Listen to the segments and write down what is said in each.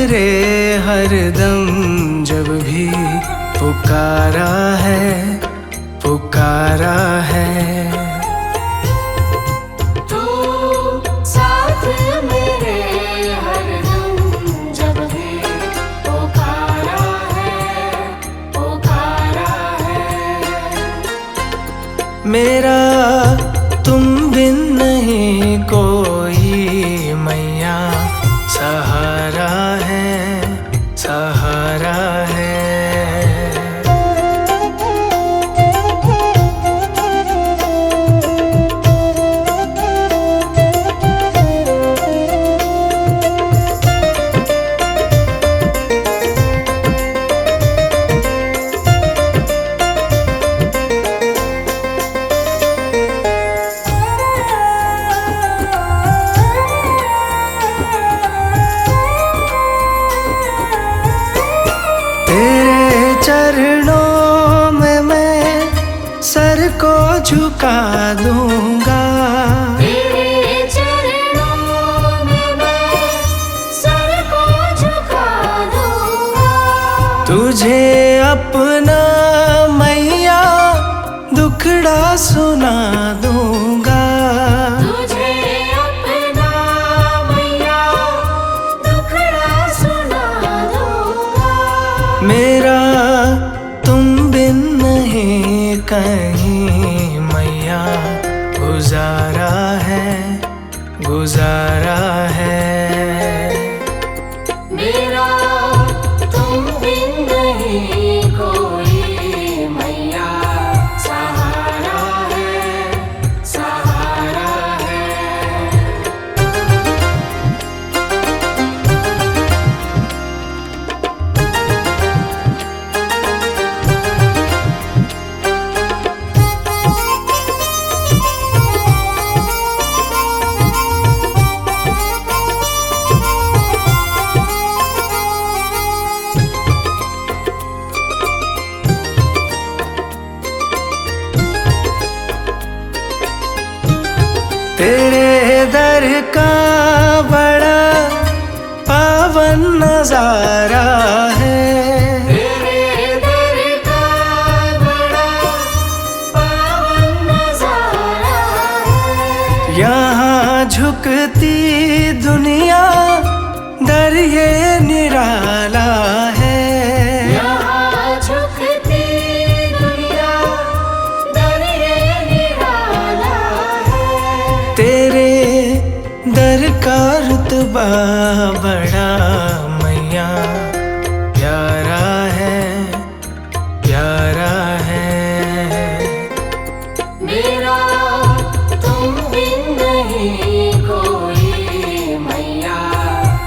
मेरे हरदम जब भी पुकारा है, पुकारा है। तू साथ मेरे हरदम जब भी पुकारा है, पुकारा है। मेरा तुम बिन नहीं कोई मैया, सहारा है, सहारा है। तेरे चरणों में मैं सर को झुका दूंगा, तेरे चरणों में मैं सर को झुका दूंगा। तुझे अपना मैया दुखड़ा सुना दूंगा। तुझे अपना मैया दुखड़ा सुना दूंगा। मेरा तुम बिन नहीं कहीं मैया, गुजारा है, गुजारा है। मेरा तुम बिन नहीं कोई मैया, सहारा है, सहारा है। तेरे दर का बड़ा पावन नजारा है, तेरे दर का बड़ा पावन नजारा है। यहाँ झुकती दुनिया दर ये निराला है। यहाँ झुकती दुनिया दर ये निराला है। तेरे दर का रुतबा बड़ा मैया प्यारा है, प्यारा है। मेरा तुम बिन नहीं कोई मैया,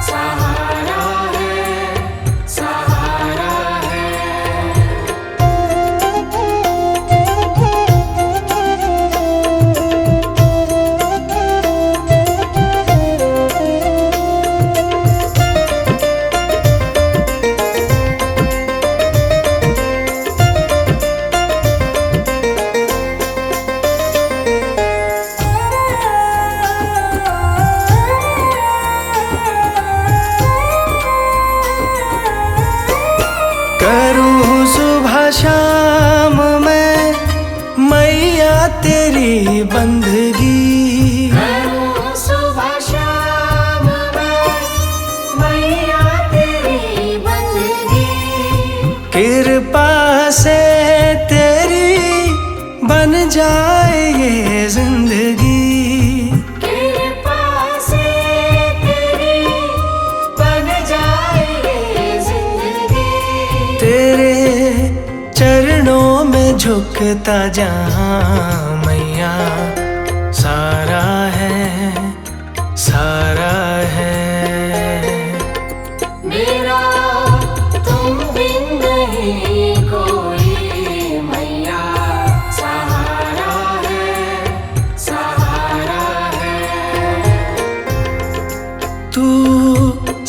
सहारा है, सहारा है। करूँ सुबह शाम मैं मैया तेरी बंदगी, करूँ सुबह शाम मैं मैया तेरी बंदगी। कृपा से तेरी बन जाए ये जिंदगी। कृपा से तेरी बन जाए ये जिंदगी। तेरे चरणों में झुकता जहाँ मैया, सारा है, सारा है। मेरा तुम बिन नहीं कोई मैया, सहारा है, सहारा है। तू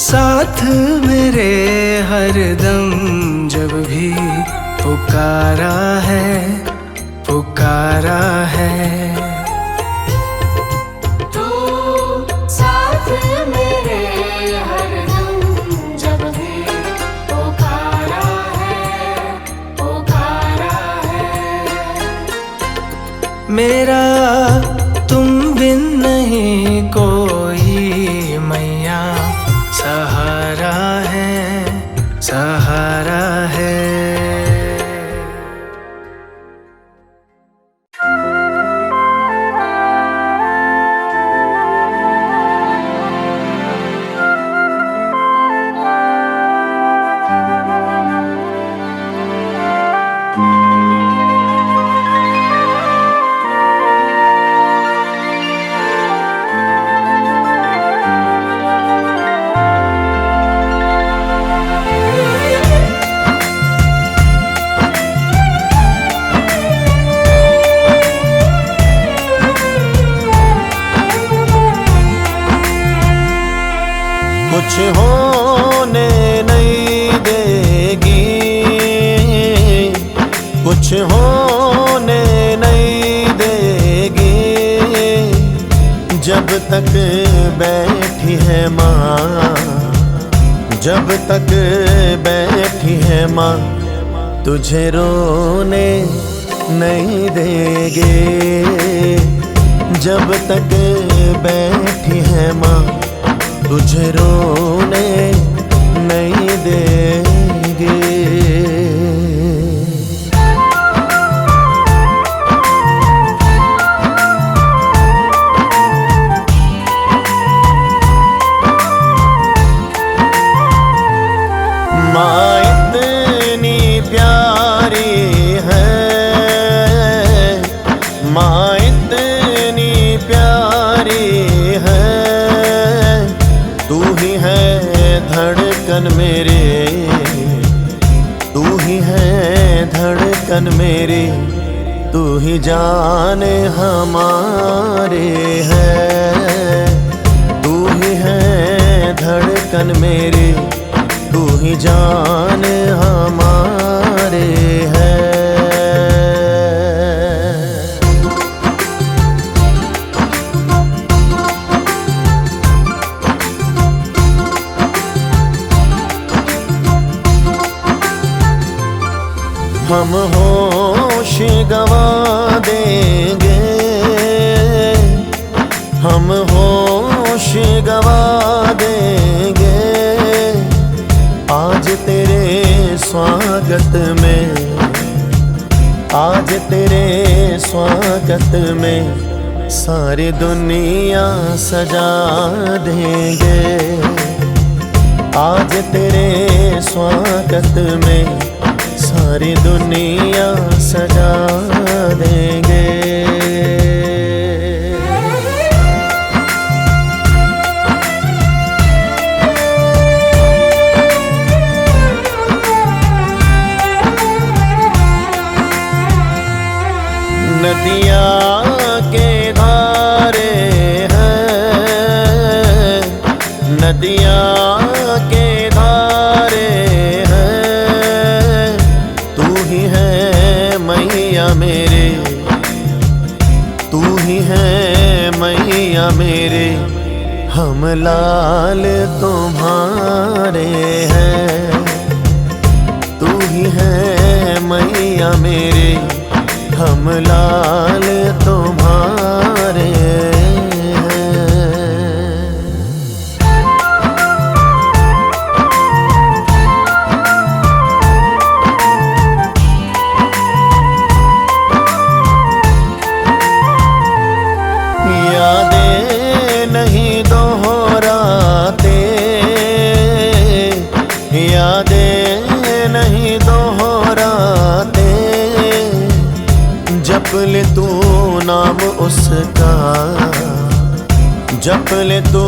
साथ मेरे हरदम जब भी पुकारा है, पुकारा है। तू साथ मेरे हरदम जब मेरा तुम बिन नहीं कोई मैया, सहारा है, सहारा है। कुछ होने नहीं देगी, कुछ होने नहीं देगी, जब तक बैठी है माँ, जब तक बैठी है माँ, तुझे रोने नहीं देगी। जब तक बैठी है माँ, तुझे रोने नहीं देंगे। माँ इतनी प्यारी है, माँ इतनी प्यारी है, तू ही है धड़कन मेरे, तू ही है धड़कन मेरी, तू ही जाने हमारे है, तू ही है धड़कन मेरी, तू ही जाने हमारे है। हम होश गवा देंगे, हम होश गवा देंगे, आज तेरे स्वागत में, आज तेरे स्वागत में सारी दुनिया सजा देंगे। आज तेरे स्वागत में सारी दुनिया सजा देंगे। नदियाँ के धारे हैं, नदियाँ के धारे हैं, तू ही है मैया मेरे, तू ही है मैया मेरे, हम लाल तुम्हारे हैं, तू ही है मैया मेरे, हम लाल तुम्हारे हैं। यादें नहीं दोहराते, यादें नहीं दोहराते, जप ले तू नाम उसका, जप ले तू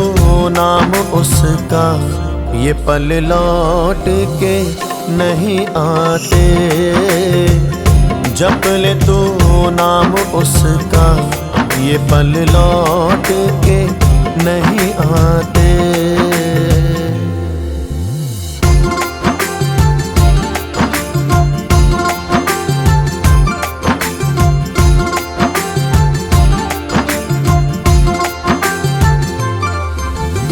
नाम उसका, ये पल लौट के नहीं आते। जप ले तू नाम उसका, ये पल लौट के नहीं आते।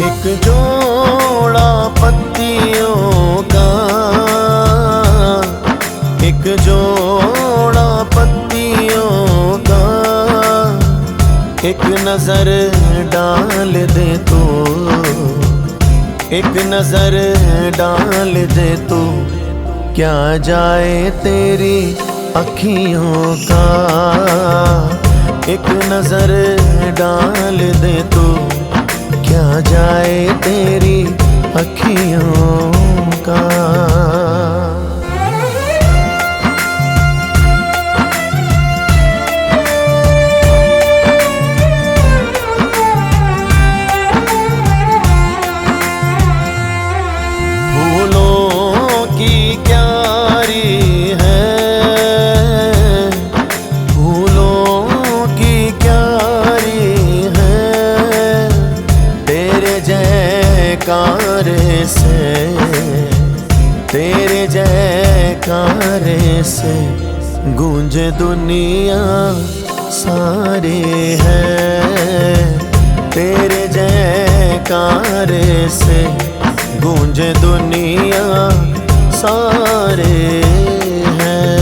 एक जोड़ा पत्तियों का, एक जोड़ा पत्तियों का, एक नजर डाल दे तू, एक नजर डाल दे तू, क्या जाए तेरी अखियों का। एक नजर डाल दे तू, क्या जाए तेरी अखियों का। तेरे जयकारे से गूंजे दुनिया सारी है। तेरे जयकारे से गूंजे दुनिया सारे हैं।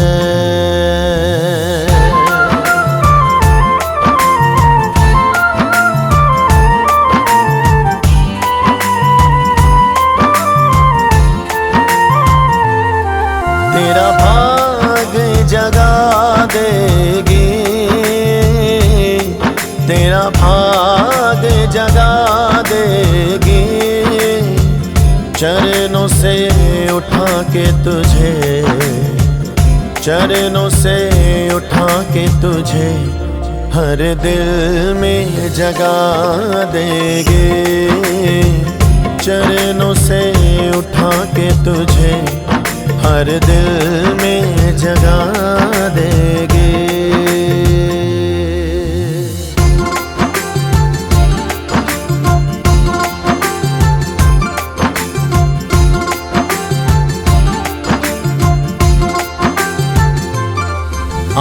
तेरा भाग जगा देगी, तेरा भाग जगा देगी, चरणों से उठा के तुझे, चरणों से उठा के तुझे हर दिल में जगा देगी। चरणों से उठा के तुझे हर दिल में जगा देगी।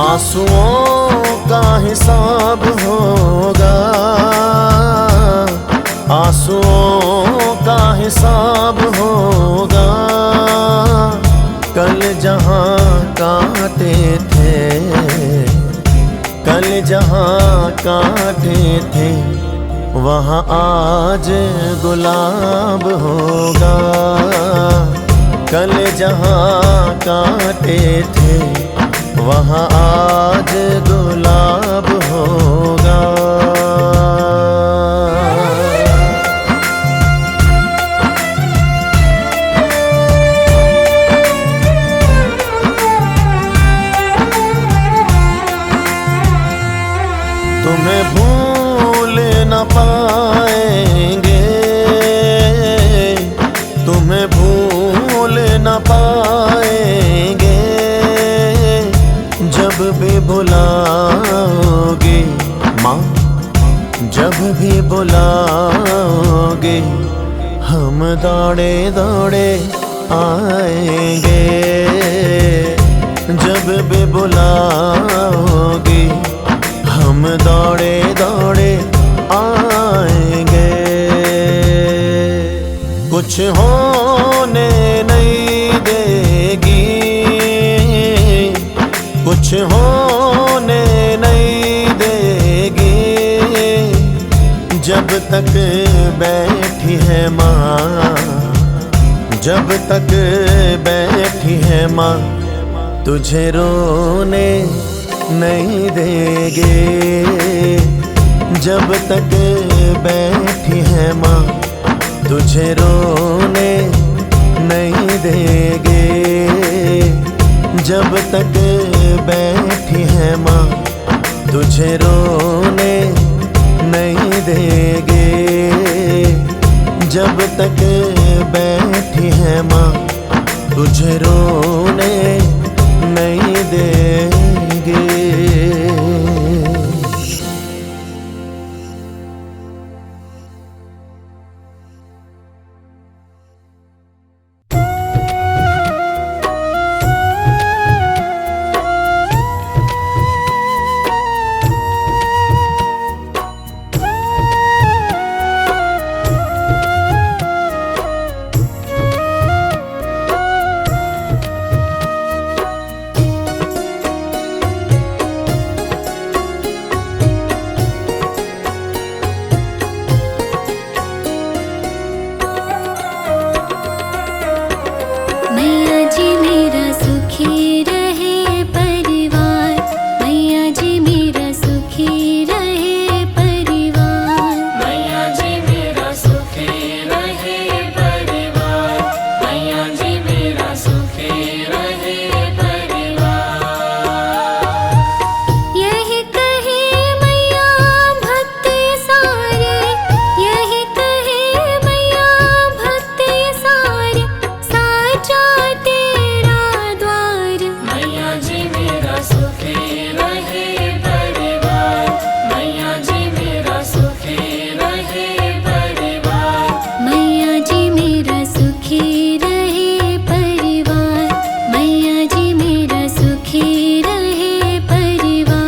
आंसुओं का हिसाब होगा, आंसुओं का हिसाब होगा। कल जहाँ काटे थे, कल जहाँ काटे थे, वहाँ आज गुलाब होगा। कल जहाँ काटे थे, वहाँ आज गुलाब होगा। तुम्हें भूल न पाएंगे, तुम्हें भूल न पाएंगे, जब भी बुलाओगे माँ, जब भी बुलाओगे, हम दौड़े दौड़े आएंगे। जब भी बुलाओगे, हम दौड़े दौड़े आएंगे। कुछ होने नहीं देगी, कुछ होने नहीं देगी, जब तक बैठी है माँ, जब तक बैठी है माँ, तुझे रोने नहीं देगे। जब तक बैठी है माँ, तुझे रोने नहीं देगे। जब तक बैठी है माँ, तुझे रोने नहीं देगे। जब तक बैठी है माँ, तुझे रोने नहीं देगे। रहे परिवार, मैया जी मेरा सुखी रहे परिवार। मैया जी मेरा सुखी रहे परिवार, मैया जी मेरा सुखी रहे परिवार। यही कहे मैया भक्त सारे, यही कहे मैया भक्त सारे, साचा तेरा द्वार। मैया जी मेरा सुखी रहे परिवार, मैया जी मेरा सुखी रहे परिवार। मैया जी मेरा सुखी रहे परिवार, मैया जी मेरा सुखी रहे परिवार।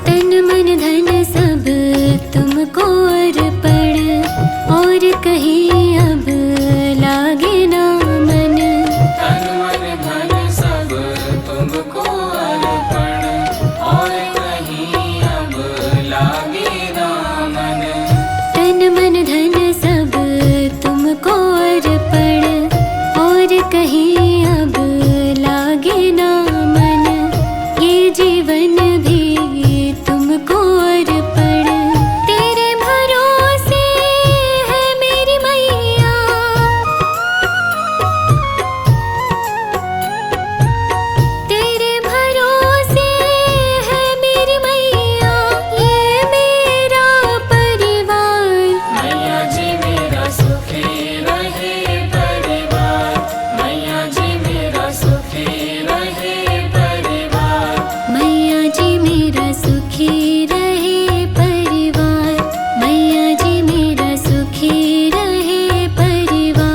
तन मन धन सब तुमको अर्पण, और कहीं अब लागे ना मन। तन मन धन सब तुमको अर्पण, और कहीं अब लागे ना मन। तन मन धन सब तुमको अर्पण, और कहीं अब लागे ना मन। ये जीवन भी तुमको अर्पण, तेरे भरोसे है मेरी मैया। तेरे भरोसे है मेरी मैया, ये मेरा परिवार। मैया जी मेरा सुखी रहे परिवार, मैया जी मेरा सुखी रहे परिवार। मैया जी मेरा सुखी रहे परिवार, मैया जी मेरा सुखी रहे परिवार।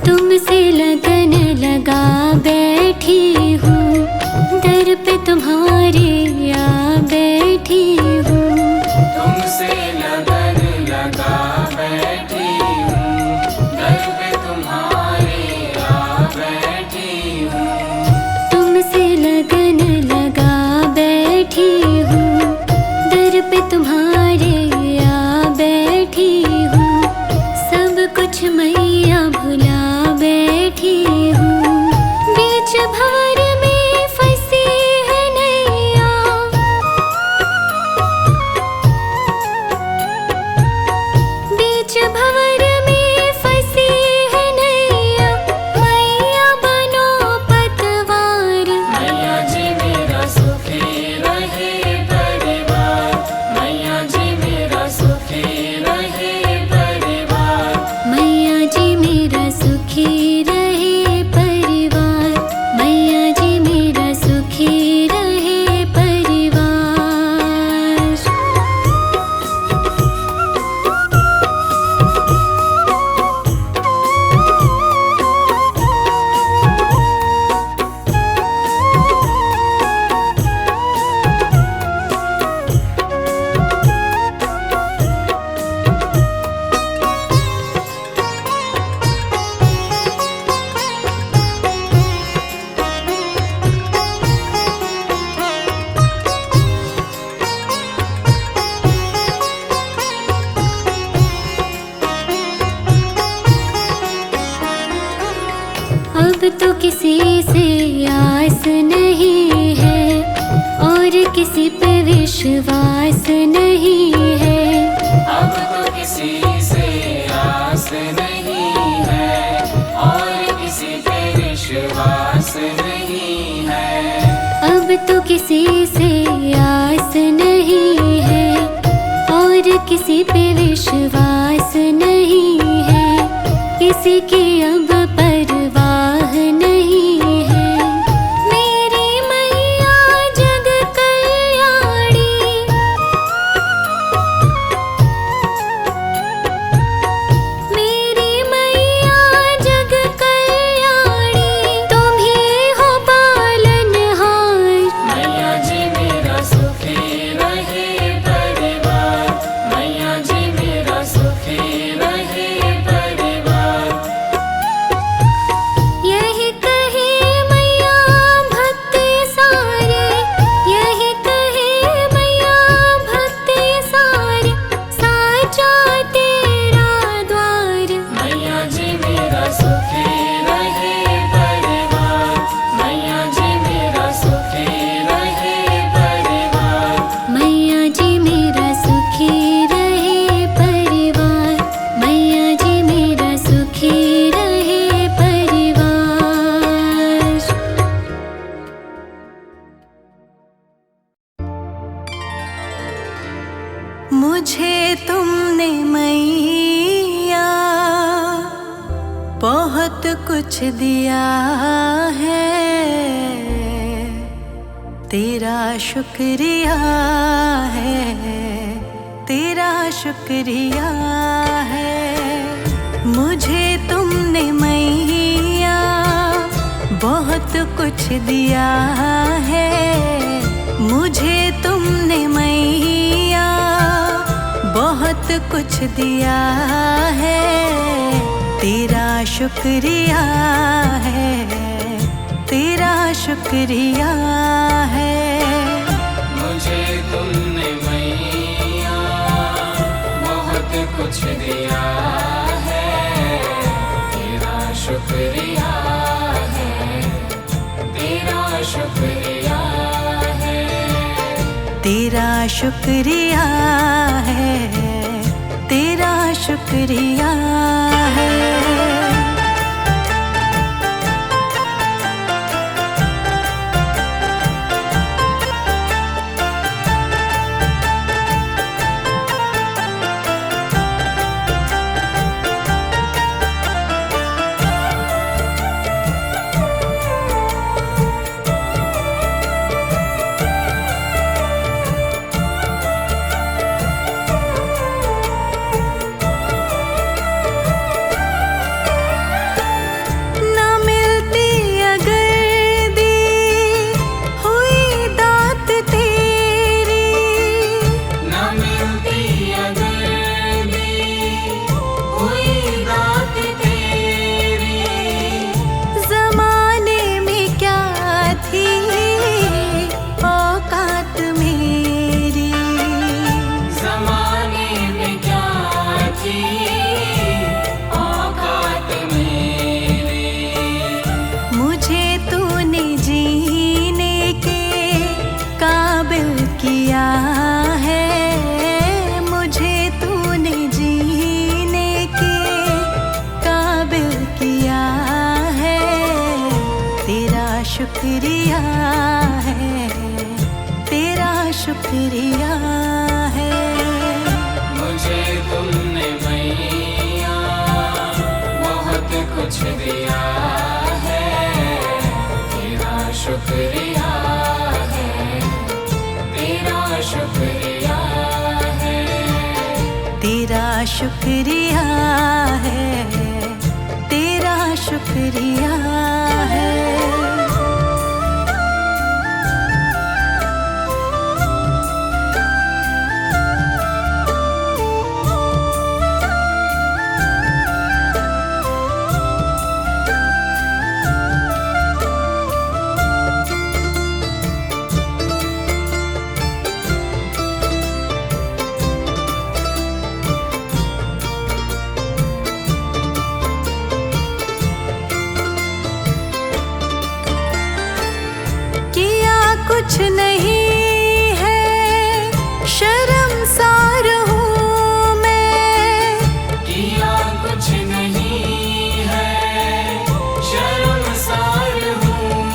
तुमसे लगन लगा बैठी हूँ, दर पे तुम्हारे आ बैठी हूँ। तुमसे लगन लगा बैठी हूँ, दर पे तुम्हारे आ बैठी हूँ। तुमसे लगन लगा बैठी हूँ, दर पे तुम्हारे आ बैठी हूँ। सब कुछ मैया भुला बैठी हूँ, बीच भंवर में फंसी है नैया। बीच भंवर में फंसी है नैया, मैया बनो पतवार। मैया जी मेरा सुखी रहे परिवार, मैया जी मेरा सुखी रहे परिवार। मैया जी मेरा सुखी रहे परिवार, मैया जी मेरा सुखी रहे परिवार। अब तो किसी से आस नहीं है और किसी पे विश्वास नहीं है। अब तो किसी आस नहीं है। अब तो किसी से आस नहीं है और किसी पे विश्वास नहीं है, किसी की अब परवाह नहीं है। मेरी मैया जग कल्याणी, मेरी मैया जग कल्याणी, तुम ही हो पालनहार। मैया जी मेरा सुखी रहे परिवार, मैया जी मेरा सुखी रहे परिवार। यही कहे मैया भक्त सारे, यही कहे मैया भक्त सारे, साचा तेरा द्वार। मैया जी मेरा सुखी रहे परिवार, मैया जी मेरा सुखी रहे परिवार। मैया जी मेरा सुखी रहे परिवार, मैया जी मेरा सुखी रहे परिवार। मुझे तुमने मैया बहुत कुछ दिया है, तेरा शुक्रिया है, तेरा शुक्रिया है। मुझे तुमने मैया बहुत कुछ दिया है, मुझे तुमने मैया बहुत कुछ दिया है, तेरा शुक्रिया है, तेरा शुक्रिया है। मुझे तुमने मैया बहुत कुछ दिया है, तेरा शुक्रिया है, तेरा शुक्रिया है। तेरा शुक्रिया है, तेरा शुक्रिया है। शुक्रिया है, तेरा शुक्रिया है। मुझे तुमने मैया बहुत कुछ दिया है, तेरा शुक्रिया है, तेरा शुक्रिया है। तेरा शुक्रिया है, तेरा शुक्रिया है। कुछ नहीं है, शर्मसार हूँ मैं। किया कुछ नहीं है, शर्मसार हूँ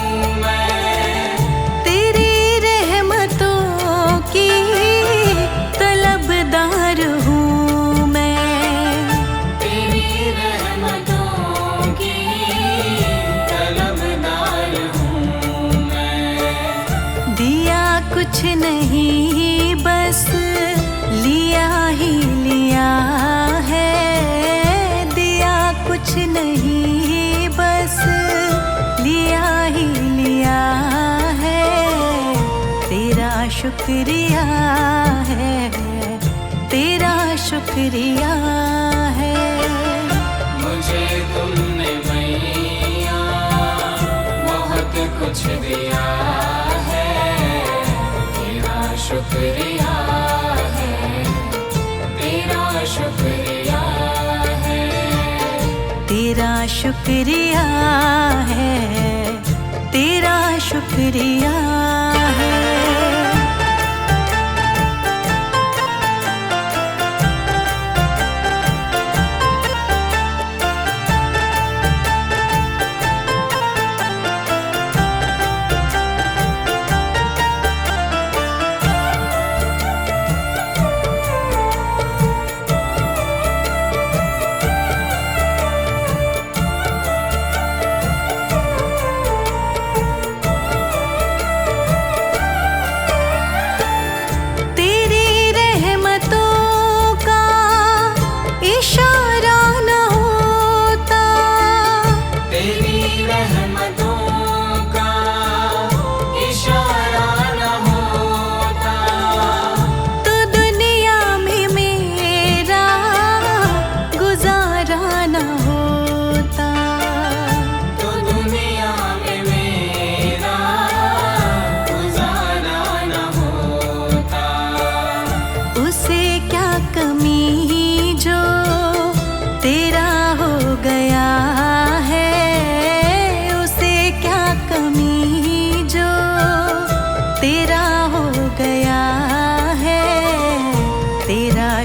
शुक्रिया है, तेरा शुक्रिया है। मुझे तुमने मैया बहुत कुछ दिया है, तेरा शुक्रिया है, तेरा शुक्रिया है, तेरा शुक्रिया है, तेरा शुक्रिया है।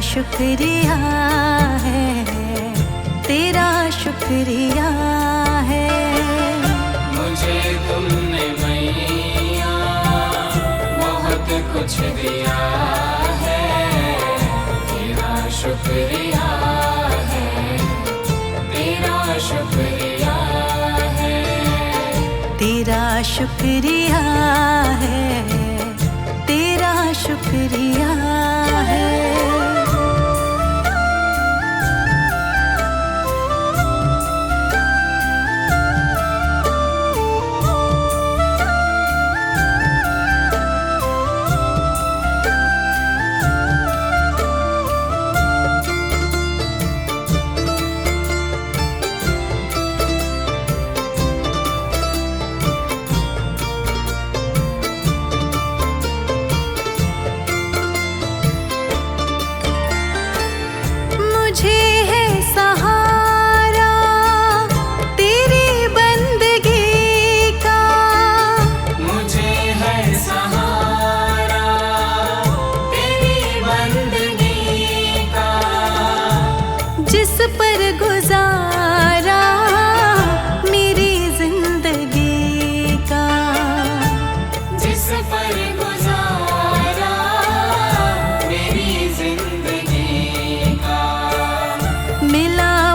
शुक्रिया है, तेरा शुक्रिया है। मुझे तुमने मैया बहुत कुछ दिया है, तेरा शुक्रिया है, तेरा शुक्रिया है, तेरा शुक्रिया है, तेरा शुक्रिया है।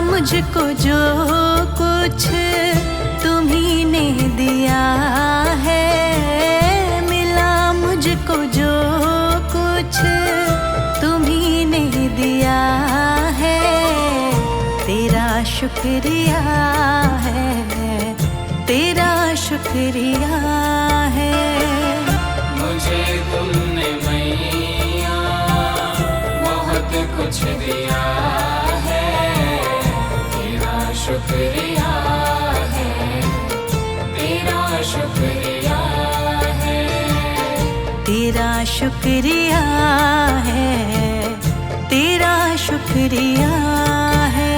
मुझको जो कुछ तुम्ही ने दिया है, मिला मुझको जो कुछ तुम्ही ने दिया है, तेरा शुक्रिया है, तेरा शुक्रिया है। मुझे तुमने मैया बहुत कुछ दिया है, शुक्रिया है, तेरा शुक्रिया है, तेरा शुक्रिया है, तेरा शुक्रिया है।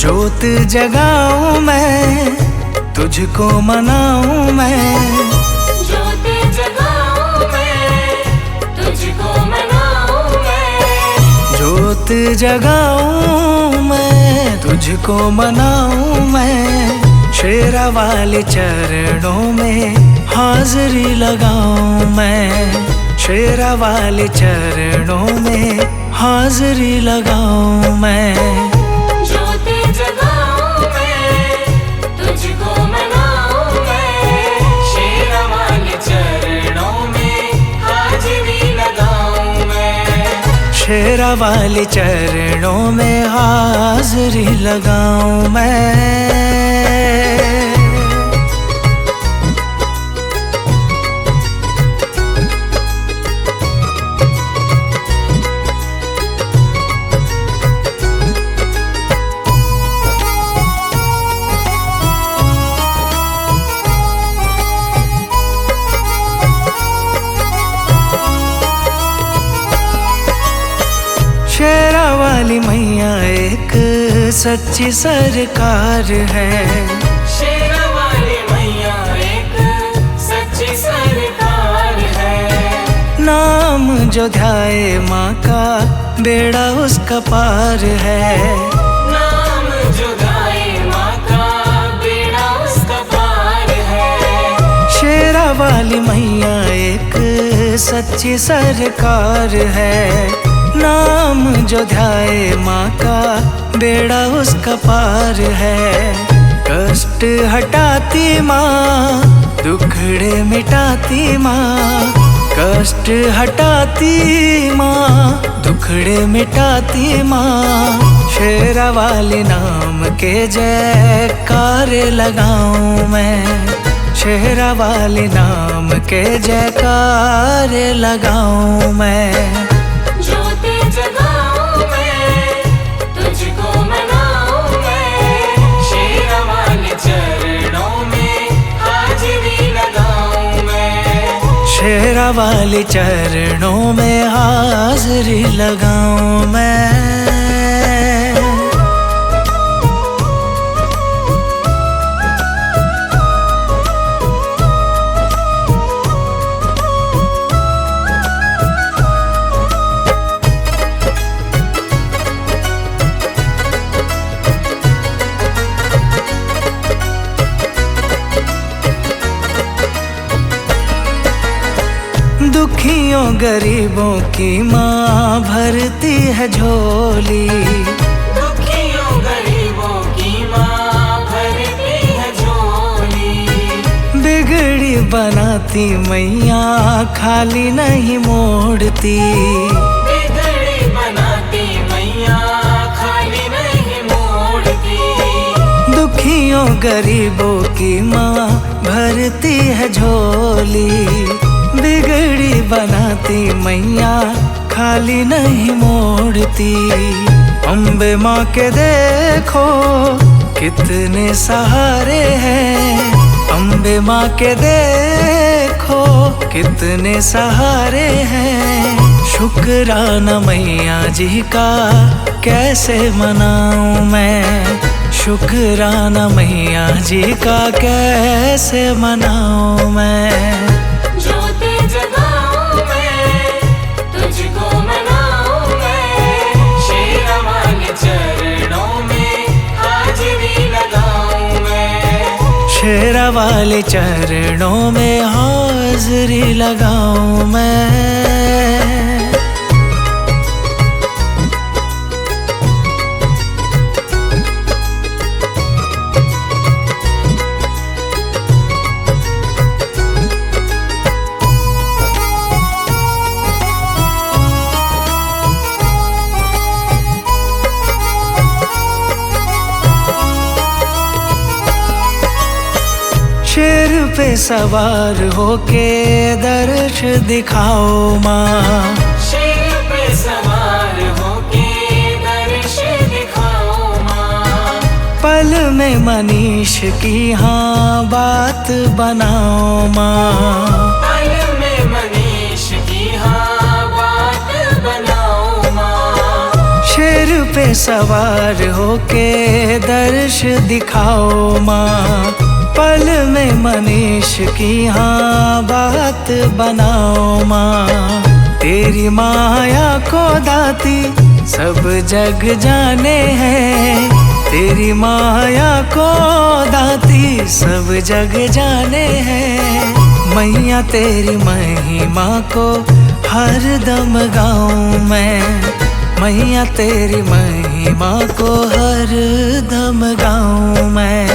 जोत जगाऊं मैं, तुझको मनाऊं मैं, जोत जगाऊं मैं, तुझको मनाऊं मैं, जोत जगाऊं मैं, तुझको मनाऊं मैं, शेरा वाले चरणों में हाजिरी लगाऊं मैं, शेरा वाले चरणों में हाजिरी लगाऊं मैं। ज्योति जगाऊं मैं, तुझको मनाऊं मैं, शेरा वाले चरणों में हाजिरी लगाऊं मैं। शेरा वाले चरणों में हाजिरी लगाऊं मैं। शेरा वाली मैया एक सच्ची सरकार है। शेरा वाली मैया एक सच्ची सरकार है। नाम जो ध्याए माँ का बेड़ा उसका पार है। नाम जो गाए माँ का बेड़ा उसका पार है। शेरा वाली मैया एक सच्ची सरकार है। नाम जो ध्याए माँ का बेड़ा उसका पार है। कष्ट हटाती माँ, दुखड़े मिटाती माँ। कष्ट हटाती माँ, दुखड़े मिटाती माँ। शेरा वाले नाम के जयकार लगाऊं मैं। शेरा वाले नाम के जयकार लगाऊं मैं। ज्योति जगाऊं मैं, तुझको मनाऊं मैं, शेरा वाले चरणों में हाजिरी लगाऊं मैं। शेरा वाले चरणों में हाजिरी लगाऊं मैं। दुखियों गरीबों की माँ भरती है झोली। दुखियों गरीबों की माँ भरती है झोली। बिगड़ी बनाती मैया खाली नहीं मोड़ती। बिगड़ी बनाती मैया खाली नहीं मोड़ती। दुखियों गरीबों की माँ भरती है झोली। बिगड़ी बनाती मैया खाली नहीं मोड़ती। अम्बे माँ के देखो कितने सहारे हैं। अम्बे माँ के देखो कितने सहारे हैं। शुक्राना मैया जी का कैसे मनाऊं मैं। शुक्राना मैया जी का कैसे मनाऊं मैं। ज्योति जगाऊं मैं, तुझको मनाऊं मैं, शेरा वाले चरणों में हाजिरी लगाऊं मैं। शेरा वाले चरणों में हाजिरी लगाऊं मैं। शेर पे सवार होके दर्श दिखाओ माँ। शेर पे सवार होके दर्श दिखाओ माँ। पल में मनीष की हाँ बात बनाओ माँ। पल में मनीष की हाँ बात बनाओ माँ। शेर पे सवार होके दर्श दिखाओ माँ। पल में मनीष की हाँ बात बनाओ माँ। तेरी माया को दाती सब जग जाने हैं। तेरी माया को दाती सब जग जाने हैं। मैया तेरी महिमा को हर दम गाऊं मैं मैया तेरी महिमा को, हर दम गाऊं मैं।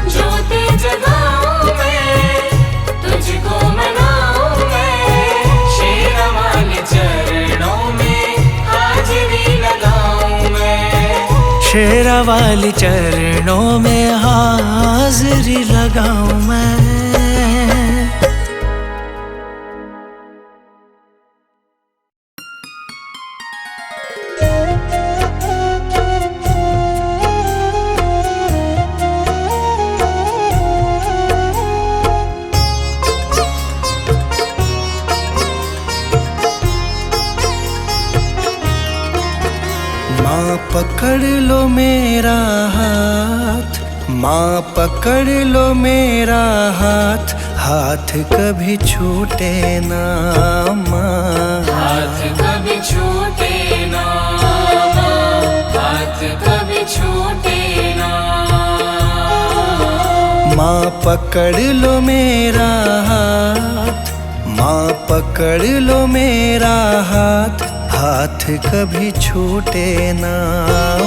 ज्योति जगाऊं मैं, तुझको मनाऊं मैं, शेरा वाले चरणों में हाजिरी लगाऊं मैं। शेरा वाली चरणों में हाजिरी लगाऊं मैं। माँ पकड़ लो मेरा हाथ, माँ पकड़ लो मेरा हाथ, हाथ कभी छूटे ना माँ। हाथ कभी छूटे ना माँ, हाथ कभी छूटे ना। माँ पकड़ लो मेरा हाथ, माँ पकड़ लो मेरा हाथ, हाथ कभी छूटे ना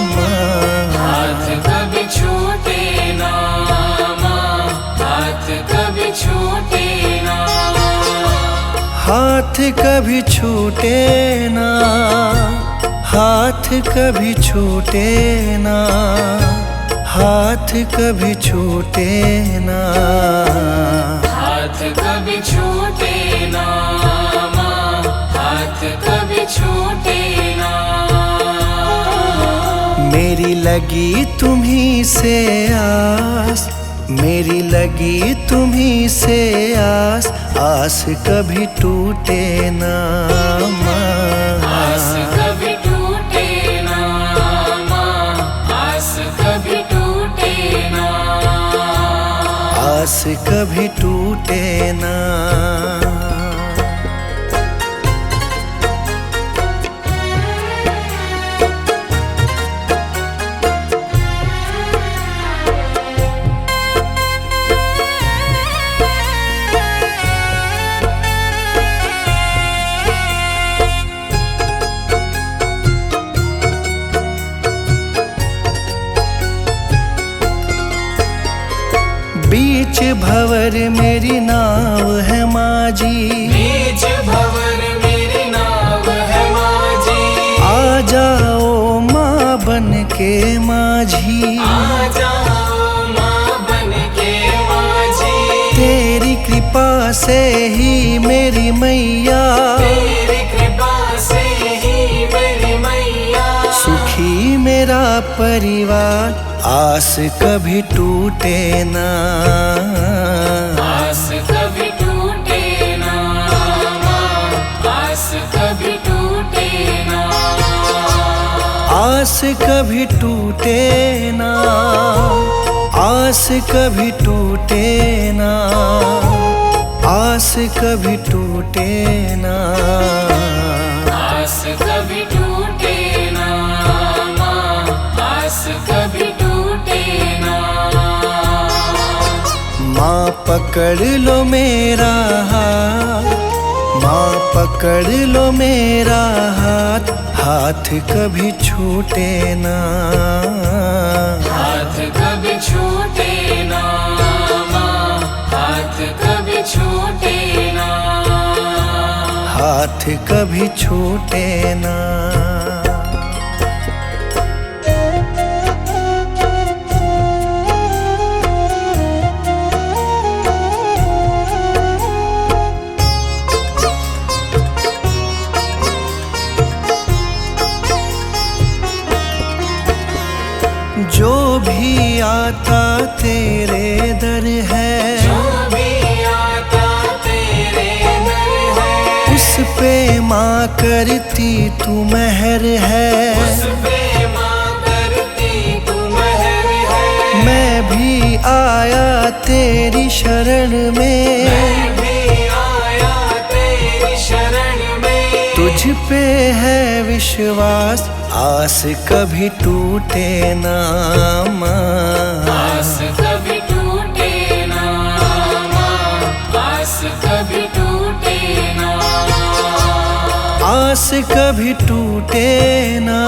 माँ। हाथ कभी छूटे ना माँ, हाथ कभी छूटे ना। हाथ कभी छूटे ना, हाथ कभी छूटे ना, हाथ कभी छूटे ना। हाथ कभी छूटे ना माँ, हाथ कभी छूटे ना। मेरी लगी तुम्हीं से आस, मेरी लगी तुम्हीं से आस, आस कभी टूटे ना माँ। आस कभी टूटे ना माँ, आस कभी टूटे ना। आस कभी टूटे ना। बीच भंवर मेरी नाव है माझी, बीच भंवर मेरी नाव है माझी। आ जाओ माँ बन के माझी, आ जाओ माँ बन के माझी। तेरी कृपा से ही मेरी मैया, तेरी कृपा से ही मेरी मैया। सुखी मेरा परिवार, आस कभी टूटे ना। आस कभी टूटे ना माँ, आस कभी टूटे ना। आस कभी टूटे ना, आस कभी टूटे ना, आस कभी टूटे ना। आस कभी टूटे ना माँ, आस कभी टूटे ना। माँ पकड़ लो मेरा हाथ, माँ पकड़ लो मेरा हाथ, हाथ कभी छूटे ना। हाथ कभी छूटे ना माँ, हाथ कभी छूटे ना। हाथ कभी छूटे ना। जो भी आता तेरे दर है, जो भी आता तेरे दर है, उस पे माँ करती तू मेहर है। उस पे माँ करती तू मेहर है। मैं भी आया तेरी शरण में, मैं भी आया तेरी शरण में। तुझ पे है विश्वास, आस कभी टूटे ना माँ। आस कभी टूटे ना माँ, आस कभी टूटे ना। कभी टूटे ना,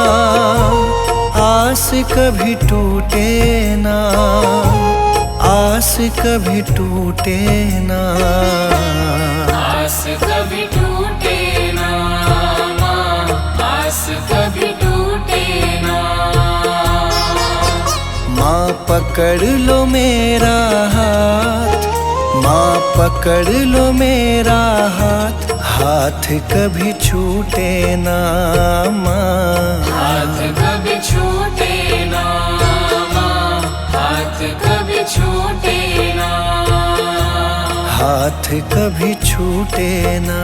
आस कभी टूटे ना, आस कभी टूटे ना, आस कभी टूटे ना माँ, आस कभी टूटे ना। माँ पकड़ लो मेरा हाथ, माँ पकड़ लो मेरा हाथ, हाथ कभी छूटे ना माँ, हाथ कभी छूटे ना माँ, हाथ कभी छूटे ना, हाथ कभी छूटे ना।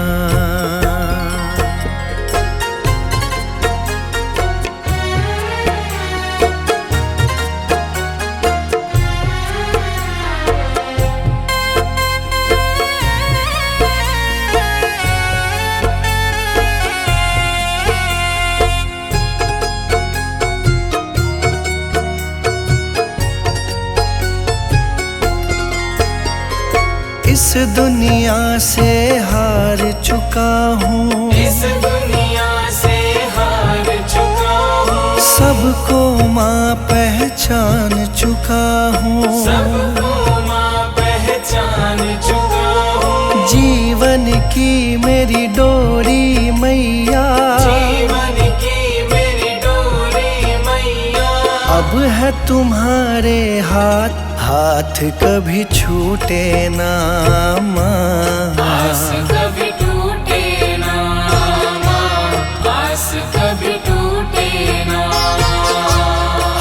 इस दुनिया से हार चुका हूँ, इस दुनिया से हार चुका हूँ, सबको माँ पहचान चुका हूँ, सबको माँ पहचान चुका हूँ। जीवन की मेरी डोरी मैया, जीवन की मेरी डोरी मैया, अब है तुम्हारे हाथ, हाथ कभी छूटे ना माँ, आस कभी टूटे ना माँ, आस कभी टूटे ना,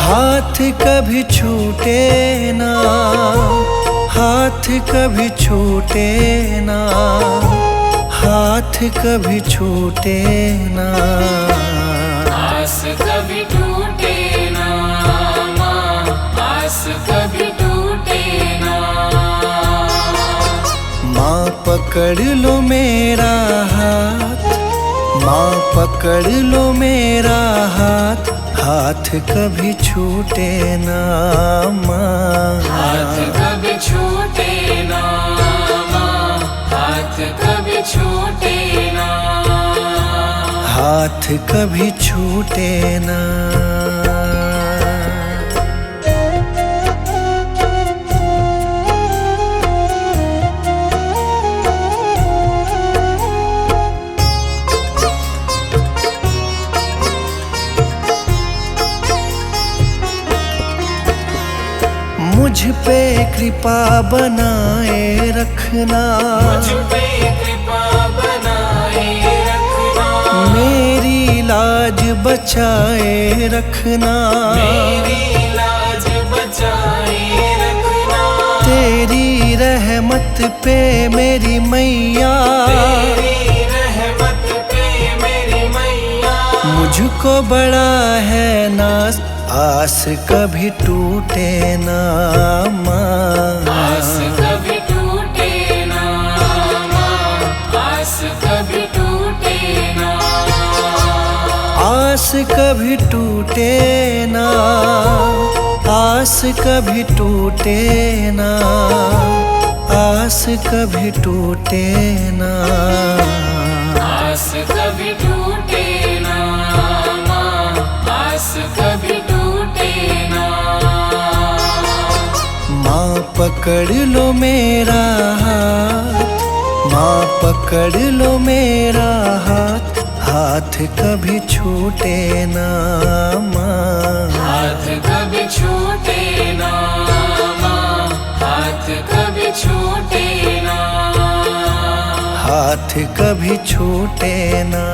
हाथ कभी छूटे ना, हाथ कभी छूटे ना, हाथ कभी छूटे ना, आस कभी टूटे ना माँ, आस कभी टूटे ना। माँ पकड़ लो मेरा हाथ, माँ पकड़ लो मेरा हाथ, हाथ कभी छूटे ना माँ, हाथ कभी छूटे ना माँ, हाथ कभी छूटे ना, हाथ कभी छूटे ना। मुझ पे कृपा बनाए रखना, मुझ पे कृपा बनाए रखना, मेरी लाज बचाए रखना, मेरी लाज बचाए रखना, तेरी रहमत पे मेरी मैया, तेरी रहमत पे मेरी मैया, मुझको बड़ा है नाज, आस कभी टूटे ना माँ, आस कभी टूटे ना माँ, आस कभी टूटे ना, आस कभी टूटे ना, आस कभी टूटे ना, आस कभी टूटे ना, आस कभी टूटे ना माँ, आस कभी टूटे ना। माँ पकड़ लो मेरा हाथ, माँ पकड़ लो मेरा हाथ, हाथ कभी छूटे ना माँ, हाथ कभी छूटे ना माँ, हाथ कभी छूटे ना, हाथ कभी छूटे ना।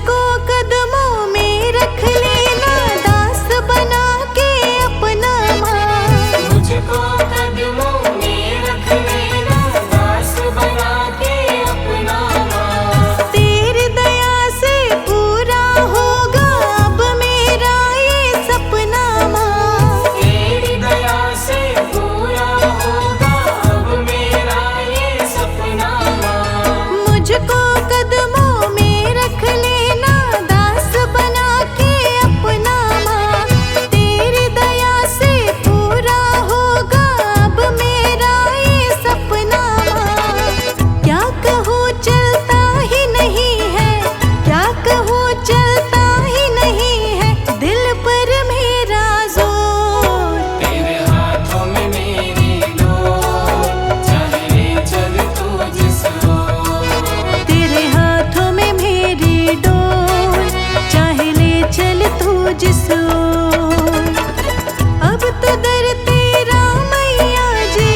मुझको कदमों में रख लेना, दास बना के अपना माँ। मुझको कदमों में रख लेना, दास बना के अपना माँ। तेरी दया से पूरा होगा अब मेरा ये सपना माँ। तेरी दया से पूरा होगा अब मेरा ये सपना माँ। मुझको कदमों में रख लेना, दास बना के अपना माँ। तेरी दया से पूरा होगा अब मेरा ये सपना माँ। क्या कहूँ चलता ही नहीं है, क्या कहूँ चलता ही नहीं है, दिल पर मेरा जोर। तेरे हाथों में मेरी डोर, चाहे चल तू जिस ओर। तेरे हाथों में मेरी डोर, चाहे ले चल तू जिस ओर। अब तो दर तेरा मैया जी,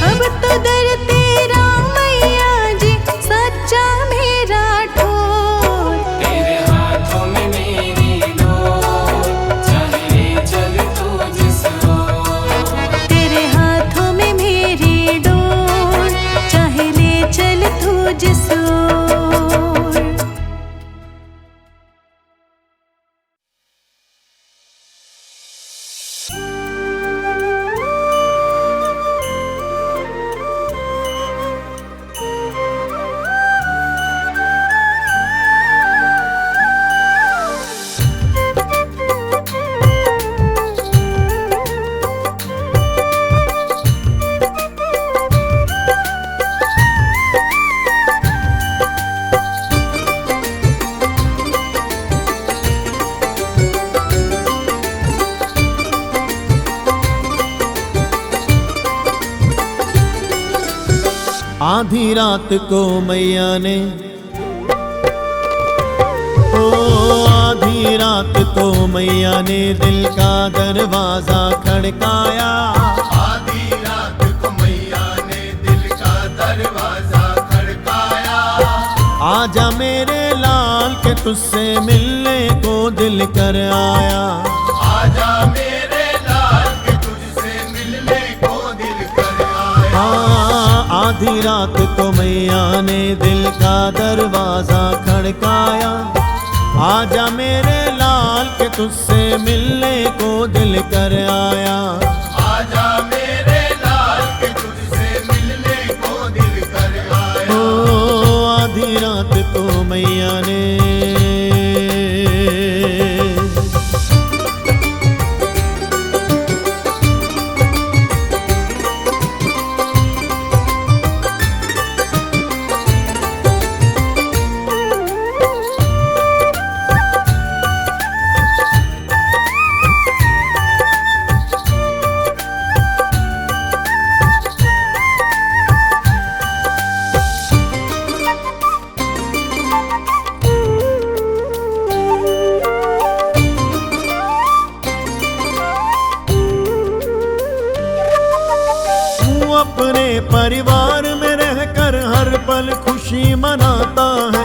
अब तो दर तेरा मैया जी, सच्चा मेरा ठोर। तेरे हाथों में मेरी डोर, चाहे चल तू जिस ओर। तेरे हाथों में मेरी डोर, चाहे ले चल तू जिस ओर। आधी रात को मैया ने, ओ आधी रात को मैया ने दिल का दरवाजा खड़काया। आधी रात को मैया ने दिल का दरवाजा खड़काया। आजा मेरे लाल के तुझसे मिलने को दिल कर आया। आजा मेरे लाल के तुझसे मिलने को दिल कर आया। आधी रात को मैया ने दिल का दरवाजा खड़काया। आजा मेरे लाल के तुझसे मिलने को दिल कर आया। आजा मेरे लाल के तुझसे मिलने को दिल कर आया। ओ आधी रात को मैया ने, अपने परिवार में रहकर हर पल खुशी मनाता है।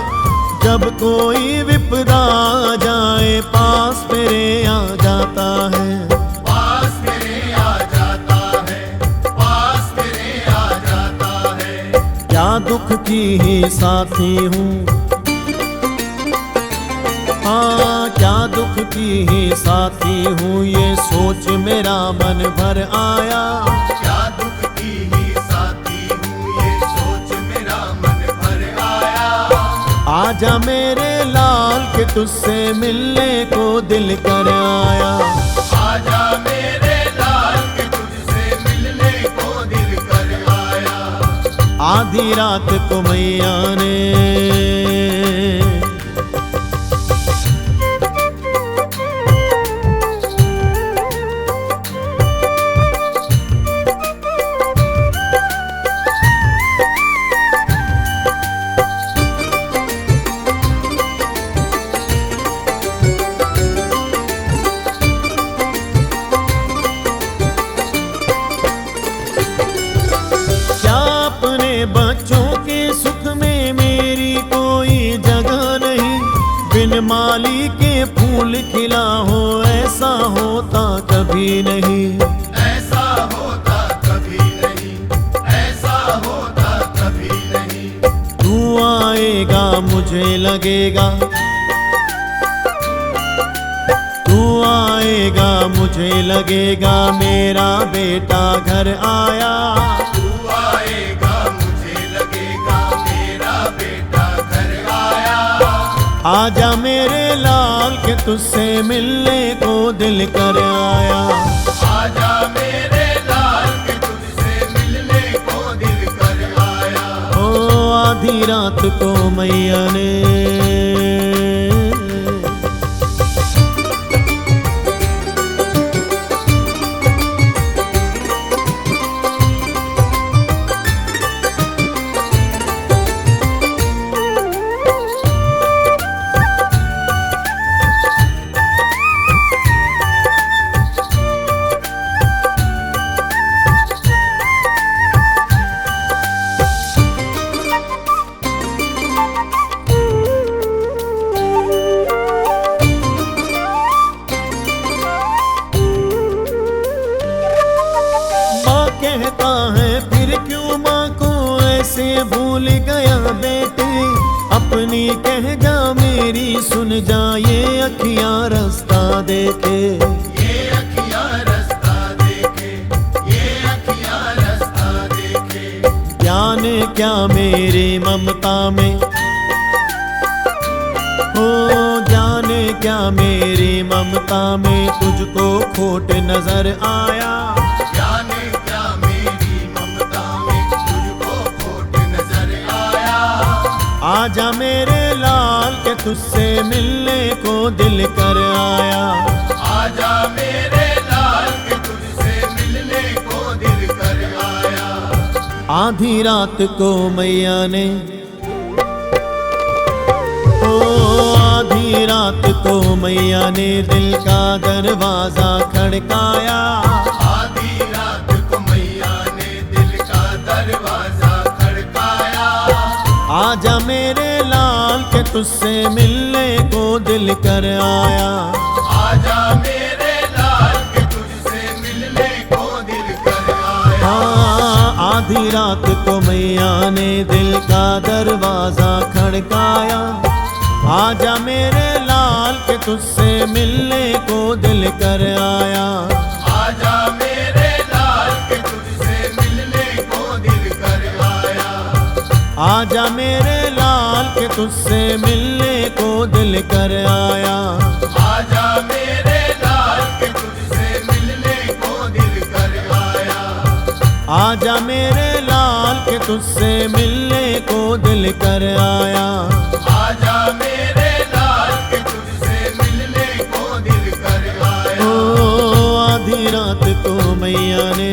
जब कोई विपदा आ जाए पास मेरे आ जाता है। पास मेरे आ जाता है, पास मेरे आ जाता है। क्या दुख की ही साथी हूँ, हाँ क्या दुख की ही साथी हूँ, ये सोच मेरा मन भर आया। क्या दुख की ही साथी हूँ, ये सोच मेरा मन भर आया। आजा मेरे लाल के तुझसे मिलने को दिल कर आया। आजा मेरे लाल के तुझसे मिलने को दिल कर आया। आधी रात को मैया ने, बच्चों के सुख में मेरी को माली के फूल खिला हो, ऐसा होता कभी नहीं, ऐसा होता कभी नहीं, ऐसा होता कभी नहीं। तू आएगा मुझे लगेगा, तू आएगा मुझे लगेगा मेरा बेटा घर आया। तू आएगा मुझे लगेगा मेरा बेटा घर आया। आजा मेरे लाल के तुझसे मिलने को दिल कर आया। आजा मेरे लाल के तुझसे मिलने को दिल कर आया। ओ आधी रात को मैया ने कहता है फिर क्यों माँ को ऐसे भूल गया बेटे, अपनी कह जा मेरी सुन जा ये अखियाँ रास्ता देखे। ये अखियाँ रास्ता देखे, ये अखियाँ रास्ता देखे। जाने क्या मेरी ममता में, ओ जाने क्या मेरी ममता में तुझको खोट नजर आया। जाने क्या मेरी ममता में तुझको खोट नजर आया। आजा मेरे लाल के तुझसे मिलने को दिल कर आया। आजा मेरे लाल के तुझसे मिलने को दिल कर आया। आधी रात को मैया ने, ओ आधी रात को मैया ने दिल का दरवाजा खड़काया। आधी रात को मैया ने दिल का दरवाजा खड़काया। आजा मेरे लाल के तुझसे मिलने को दिल कर आया। आजा मेरे लाल के तुझसे मिलने को दिल कर आया। हाँ आधी रात को मैया ने दिल का दरवाजा खड़काया। आजा मेरे लाल के तुझसे मिलने को दिल कर आया। आजा मेरे लाल के तुझसे मिलने को दिल कर आया। आजा मेरे लाल के तुझसे मिलने को दिल कर आया। आजा मेरे लाल के तुझसे मिलने को दिल कर आया। आजा मेरे लाल के तुझसे मिलने को दिल कर आया। आजा मेरे लाल के तुझसे मिलने को दिल कर आया। ओ आधी रात को मैया ने,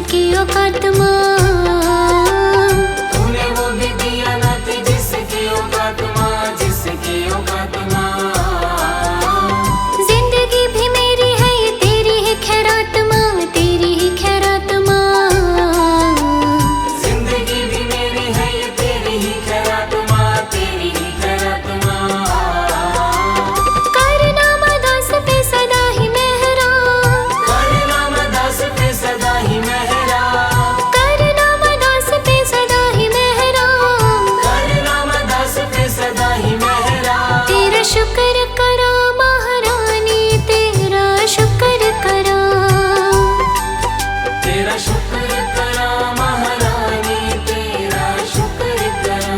जिसकी औकात माँ। तूने वो भी दिया नाथ जिसकी औकात माँ, जिसकी औकात माँ। जिंदगी भी मेरी है ये तेरी ही खैरात माँ, तेरी ही खैरात माँ। जिंदगी भी मेरी है ये तेरी ही खैरात माँ, तेरी ही खैरात माँ। करना मदास पे सदा ही मेहरा, करना मदास पे सदा ही मेहरा, करना मदास पे सदा ही मेहरा। करना मदास पे सदा ही मेहरा। तेरा शुक्र करा महारानी, तेरा शुक्र करा। तेरा शुक्र करा महारानी, तेरा शुक्र करा।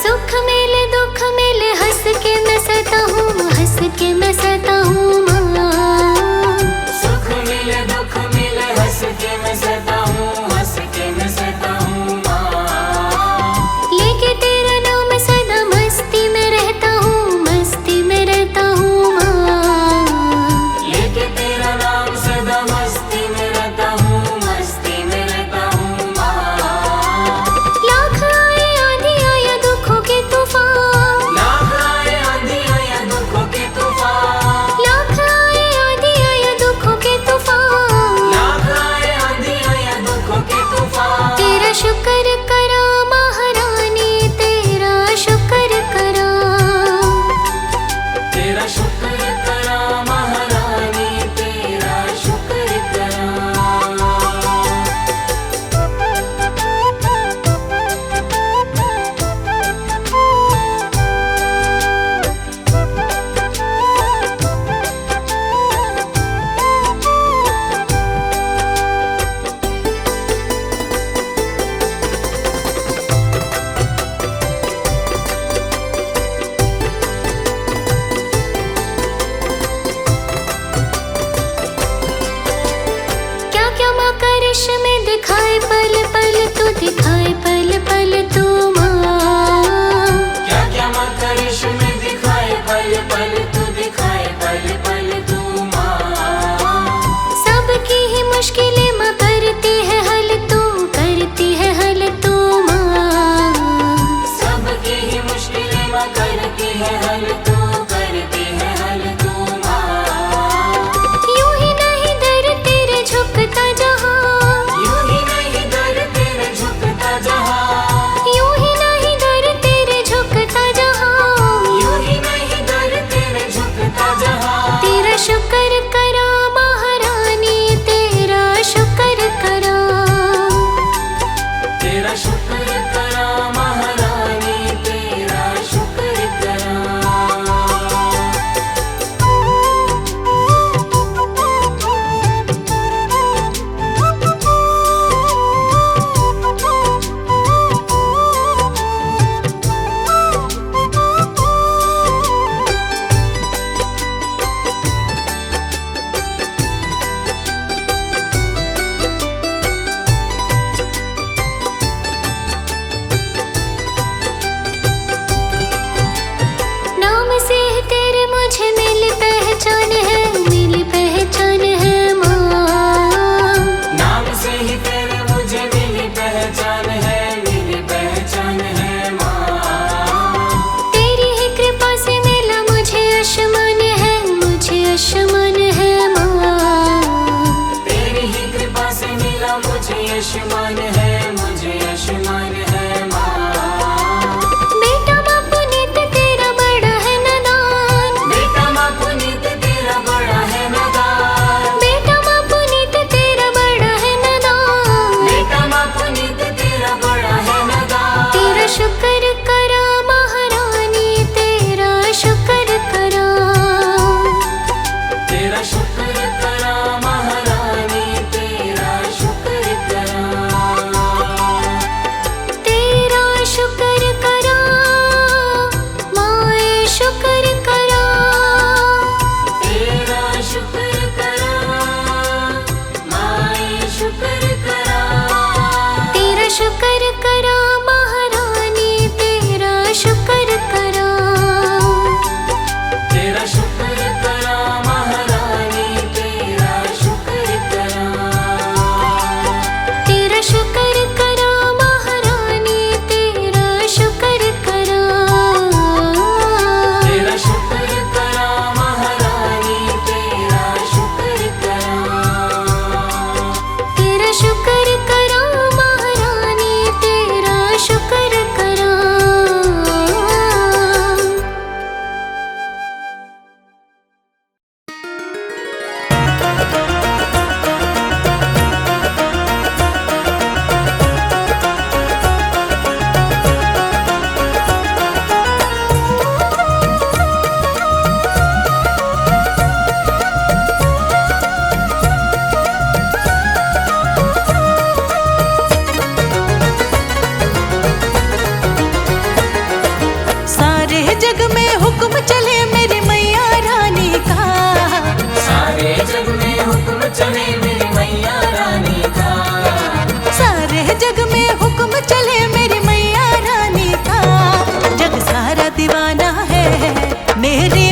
सुख मिले दुख मिले हंस के मैं सहता हूँ, हंस के मैं सहता हूँ माँ। सुख मिले दुख मिले हंस के मैं सहता हूँ, हंस के मैं सहता हूँ माँ। लेके तेरा नाम सदा मस्ती में रहता हूँ, मस्ती में रहता हूँ माँ। लेके तेरा नाम सदा मस्ती में रहता हूँ, मस्ती में रहता हूँ माँ। लाख आए आंधी आया दुखों के तूफान, लाख आए आंधी आया दुखों के तूफान, लाख आए आंधी आया दुखों के तूफान। लाख आए आंधी आया दुखों के तूफान। तेरा शुक्र करा महारानी, तेरा शुक्र करा। तेरा शुक्र करा महारानी, तेरा शुक्र करा। क्या क्या माँ करिश्मे दिखाए पल पल तू, दिखाए पल पल तू माँ। क्या क्या माँ करिश्मे दिखाए पल पल तू, दिखाए पल पल तू माँ। सबकी ही मुश्किलें माँ करती है हल तू, करती है हल तू माँ। सबकी ही मुश्किलें माँ करती है हल तू, करती है हल तू माँ। यूं ही नहीं दर तेरे झुकता जहाँ, यूं ही नहीं दर तेरे झुकता जहाँ, यूं ही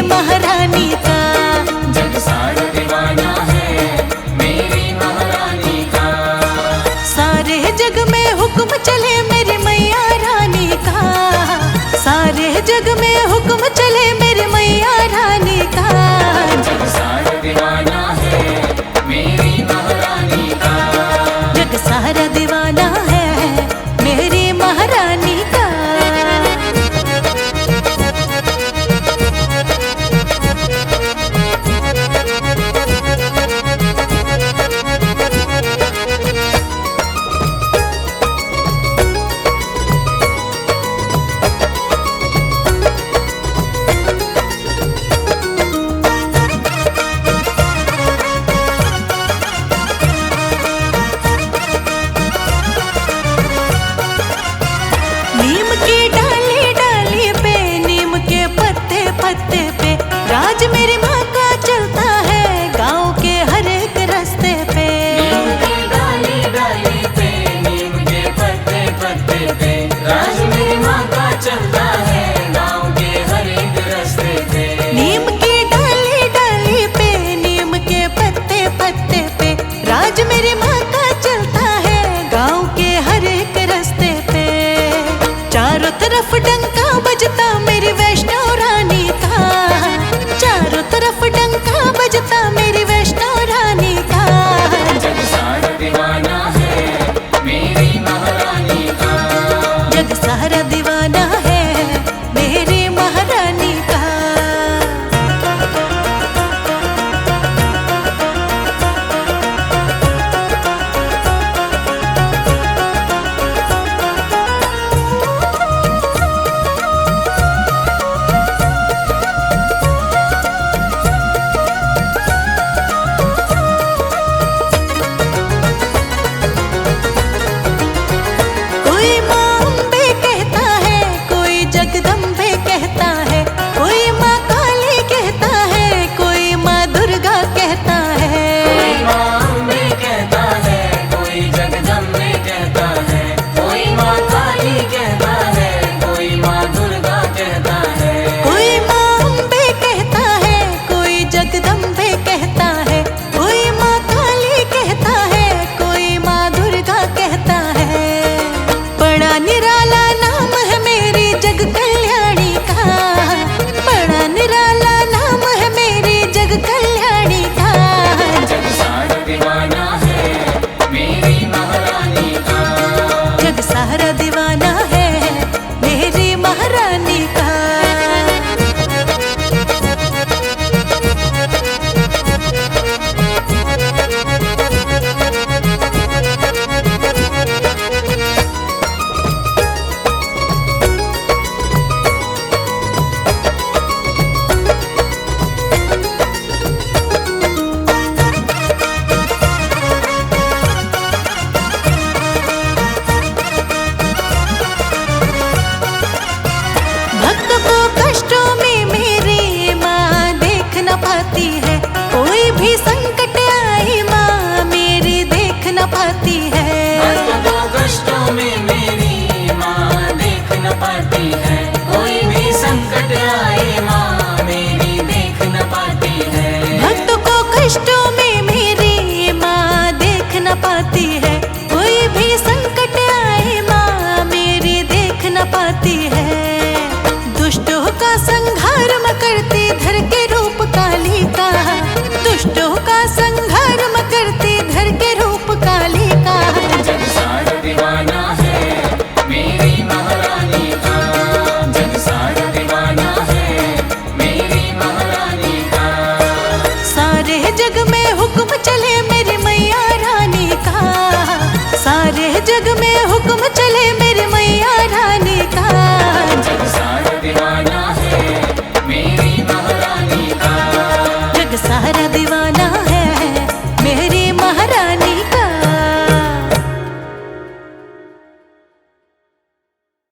महारानी का। जग सारा दीवाना है मेरी महारानी का। सारे जग में हुक्म चले मेरी मैया रानी का। सारे जग में हुक्म चले मेरी